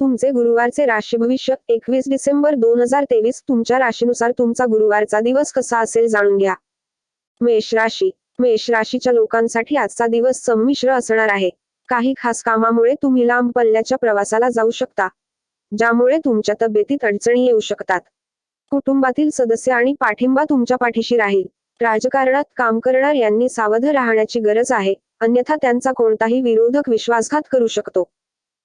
तुमचे गुरुवारचे राशी भविष्य 21 डिसेंबर 2023 तुमच्या राशीनुसार तुमचा गुरुवारचा दिवस कसा असेल जाणून घ्या. मेष राशी. मेष राशीच्या लोकांसाठी आजचा दिवस संमिश्र असणार आहे. काही खास कामामुळे तुम्ही लांब पल्ल्याच्या प्रवासाला जाऊ शकता, ज्यामुळे तुमच्या तब्येतीत अडचणी येऊ शकतात. कुटुंबातील सदस्य आणि पाठिंबा तुमच्या पाठीशी राहील. राजकारणात काम करणार यांनी सावध राहण्याची गरज आहे, अन्यथा त्यांचा कोणताही विरोधक विश्वासघात करू शकतो.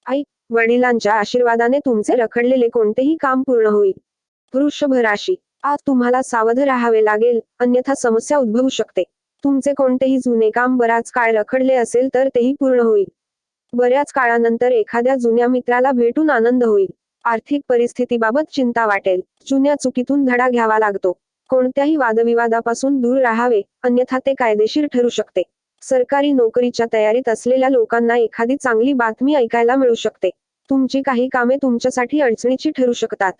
आई वडिलांच्या आशीर्वादाने तुमचे रखडलेले कोणतेही काम पूर्ण होईल. वृषभ राशी. आज तुम्हाला सावध राहावे लागेल, अन्यथा समस्या उद्भवू शकते. तुमचे कोणतेही जुने काम बराच काळ रखडले असेल तर तेही पूर्ण होईल. बऱ्याच काळानंतर एखाद्या जुन्या मित्राला भेटून आनंद होईल. आर्थिक परिस्थितीबाबत चिंता वाटेल. जुन्या चुकीतून धडा घ्यावा लागतो. कोणत्याही वादविवादापासून दूर राहावे, अन्यथा ते कायदेशीर ठरू शकते. सरकारी नोकरीच्या तयारीत असलेल्या लोकांना एखादी चांगली बातमी ऐकायला मिळू शकते. तुमची काही कामे तुमच्यासाठी अडचणीची ठरू शकतात.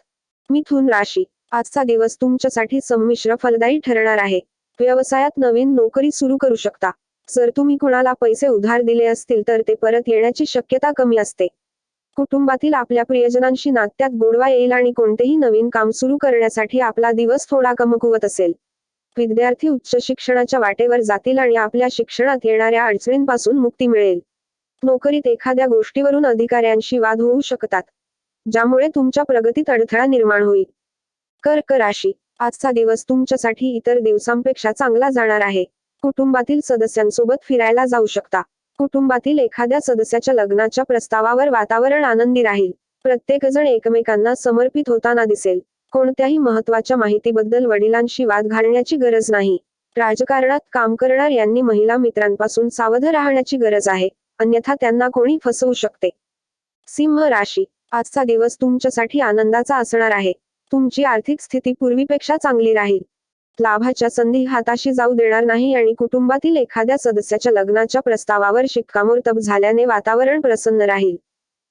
मिथुन राशी. आजचा दिवस तुमच्यासाठी संमिश्र फलदायी ठरणार आहे. व्यवसायात नवीन नोकरी सुरू करू शकता. जर तुम्ही कुणाला पैसे उधार दिले असतील तर ते परत येण्याची शक्यता कमी असते. कुटुंबातील आपल्या प्रियजनांशी नात्यात गोडवा येईल आणि कोणतेही नवीन काम सुरू करण्यासाठी आपला दिवस थोडा कमकुवत असेल. विद्यार्थी उच्च शिक्षणाच्या वाटेवर जातील आणि आपल्या शिक्षणात येणाऱ्या अडचणींपासून मुक्ती मिळेल. नोकरीत एखाद्या गोष्टीवरून अधिकाऱ्यांशी वाद होऊ शकतात, ज्यामुळे तुमच्या प्रगतीत अडथळा निर्माण होईल. कर्क राशी. आजचा दिवस तुमच्यासाठी इतर दिवसांपेक्षा चांगला जाणार आहे. कुटुंबातील सदस्यांसोबत फिरायला जाऊ शकता. कुटुंबातील एखाद्या सदस्याच्या लग्नाच्या प्रस्तावावर वातावरण आनंदी राहील. प्रत्येकजण एकमेकांना समर्पित होताना दिसेल. कोणत्याही महत्त्वाच्या माहितीबद्दल वडिलांशी वाद घालण्याची गरज नाही. राजकारणात काम करणार यांनी महिला मित्रांपासून सावध राहण्याची गरज आहे, अन्यथा त्यांना कोणी फसवू शकते. सिंह राशी. आजचा दिवस तुमच्यासाठी आनंदाचा असणार आहे. तुमची आर्थिक स्थिती पूर्वीपेक्षा चांगली राहील. लाभाच्या संधी हाताशी जाऊ देणार नाही आणि कुटुंबातील एखाद्या सदस्याच्या लग्नाच्या प्रस्तावावर शिक्कामोर्तब झाल्याने वातावरण प्रसन्न राहील.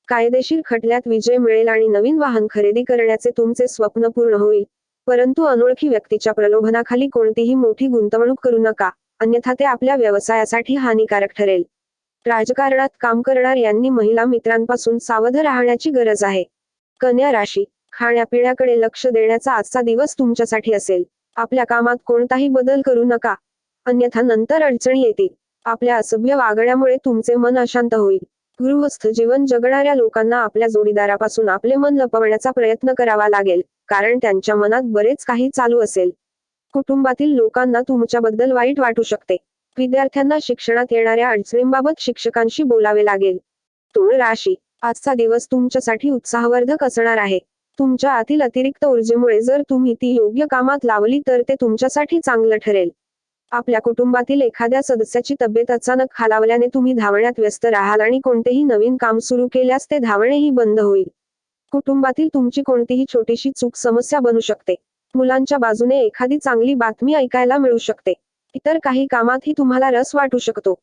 कायदेशीर खटल्यात विजय मिळेल आणि नवीन वाहन खरेदी करण्याचे तुमचे स्वप्न पूर्ण होईल. परंतु अनोळखी व्यक्तीच्या प्रलोभनाखाली कोणतीही मोठी गुंतवणूक करू नका, अन्यथा ते आपल्या व्यवसायासाठी हानिकारक ठरेल. राजकारणात काम करणार यांनी महिला मित्रांपासून सावध राहण्याची गरज आहे. कन्या राशी. खाण्यापिण्याकडे लक्ष देण्याचा आजचा दिवस तुमच्यासाठी असेल. आपल्या कामात कोणताही बदल करू नका, अन्यथा नंतर अडचणी येतील. आपल्या असभ्य वागण्यामुळे तुमचे मन अशांत होईल. गृहस्थ जीवन जगणाऱ्या लोकांना आपल्या जोडीदारापासून आपले मन लपवण्याचा प्रयत्न करावा लागेल, कारण त्यांच्या मनात बरेच काही चालू असेल. कुटुंबातील लोकांना तुमच्याबद्दल वाईट वाटू शकते. विद्यार्थ्यांना शिक्षणात येणाऱ्या अडचणींबाबत शिक्षकांशी बोलावे लागेल. तुळ राशी. आजचा दिवस तुमच्यासाठी उत्साहवर्धक असणार आहे. तुमच्या आतील अतिरिक्त ऊर्जेमुळे जर तुम्ही ती योग्य कामात लावली तर ते तुमच्यासाठी चांगलं ठरेल. आपल्या कुटुंबातील एखाद्या सदस्याची तब्येत अचानक खालावल्याने तुम्ही धावण्यात व्यस्त राहाल आणि कोणतेही नवीन काम सुरू केल्यास ते धावणेही बंद होईल. कुटुंबातील तुमची कोणतीही छोटीशी चूक समस्या बनू शकते. मुलांच्या बाजूने एखादी चांगली बातमी ऐकायला मिळू शकते. इतर काही कामातही तुम्हाला रस वाटू शकतो.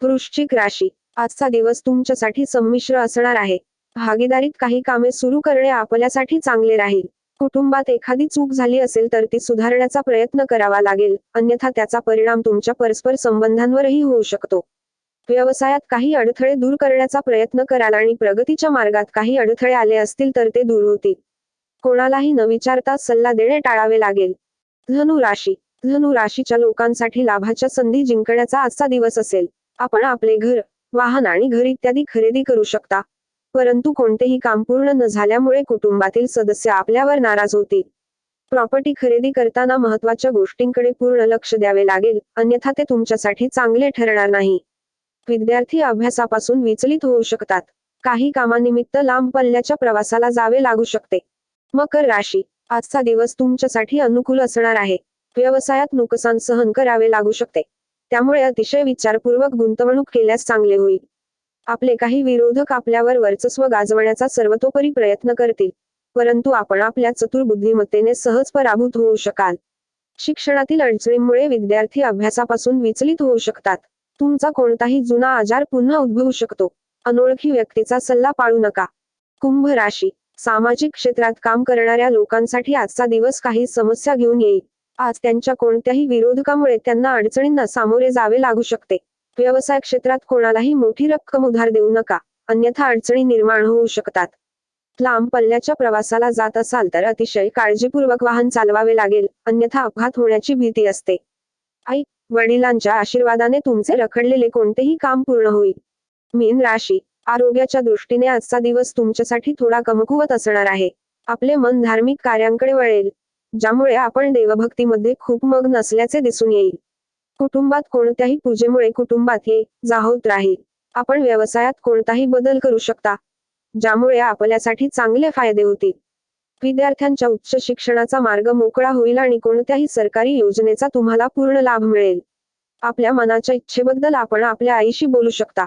वृश्चिक राशी. आजचा दिवस तुमच्यासाठी संमिश्र असणार आहे. भागीदारीत काही कामे सुरू करणे आपल्यासाठी चांगले राहील. कुटुंबात एखादी चूक झाली असेल तर ती सुधारण्याचा प्रयत्न करावा लागेल, अन्यथा त्याचा परिणाम तुमच्या परस्पर संबंधांवरही होऊ शकतो. व्यवसायात काही अडथळे दूर करण्याचा प्रयत्न कराल आणि प्रगतीच्या मार्गात काही अडथळे आले असतील तर ते दूर होतील. कोणालाही न विचारता सल्ला देणे टाळावे लागेल. धनु राशी. धनु राशीच्या लोकांसाठी लाभाच्या संधी जिंकण्याचा आजचा दिवस असेल. आपण आपले घर, वाहन आणि घर इत्यादी खरेदी करू शकता. परंतु कोणतेही काम पूर्ण न झाल्यामुळे कुटुंबातील सदस्य आपल्यावर नाराज होतील. प्रॉपर्टी खरेदी करताना महत्त्वाच्या गोष्टींकडे पूर्ण लक्ष द्यावे लागेल, अन्यथा ते तुमच्यासाठी चांगले ठरणार नाही. विद्यार्थी अभ्यासापासून विचलित होऊ शकतात. काही कामानिमित्त लांब पल्ल्याच्या प्रवासाला जावे लागू शकते. मकर राशी. आजचा दिवस तुमच्यासाठी अनुकूल असणार आहे. व्यवसायात नुकसान सहन करावे लागू शकते. त्यामुळे अतिशय विचारपूर्वक गुंतवणूक केल्यास चांगले होईल. आपले काही विरोधक आपल्यावर वर्चस्व गाजवण्याचा सर्वतोपरी प्रयत्न करतील, परंतु आपण आपल्या चतुर बुद्धिमत्तेने सहज पराभूत होऊ शकाल. शिक्षणातील अडचणींमुळे विद्यार्थी अभ्यासापासून विचलित होऊ शकतात. तुमचा कोणताही जुना आजार पुन्हा उद्भवू शकतो. अनोळखी व्यक्तीचा सल्ला पाळू नका. कुंभ राशी. सामाजिक क्षेत्रात काम करणाऱ्या लोकांसाठी आजचा दिवस काही समस्या घेऊन येईल. आज त्यांच्या कोणत्याही विरोधकामुळे त्यांना अडचणींना सामोरे जावे लागू शकते. व्यवसाय क्षेत्रात कोणालाही मोठी रक्कम उधार देऊ नका, अन्यथा अडचणी निर्माण होऊ शकतात. लांब पल्ल्याच्या प्रवासाला जात असाल तर अतिशय काळजीपूर्वक वाहन चालवावे लागेल, अन्यथा अपघात होण्याची भीती असते. आई वडिलांच्या आशीर्वादाने तुमचे रखडलेले कोणतेही काम पूर्ण होईल. मीन राशी. आरोग्याच्या दृष्टीने आजचा दिवस तुमच्यासाठी थोडा कमकुवत असणार आहे. आपले मन धार्मिक कार्यांकडे वळेल, ज्यामुळे आपण देवभक्तीमध्ये खूप मग्न असल्याचे दिसून येईल. कुटुंबात कोणत्याही पूजेमुळे कुटुंबात जा होत राहील. आपण व्यवसायात कोणताही बदल करू शकता, ज्यामुळे आपल्यासाठी चांगले फायदे होतील. विद्यार्थ्यांच्या उच्च शिक्षणाचा मार्ग मोकळा होईल आणि कोणत्याही सरकारी योजनेचा तुम्हाला पूर्ण लाभ मिळेल. आपल्या मनाच्या इच्छेबद्दल आपण आपल्या आईशी बोलू शकता.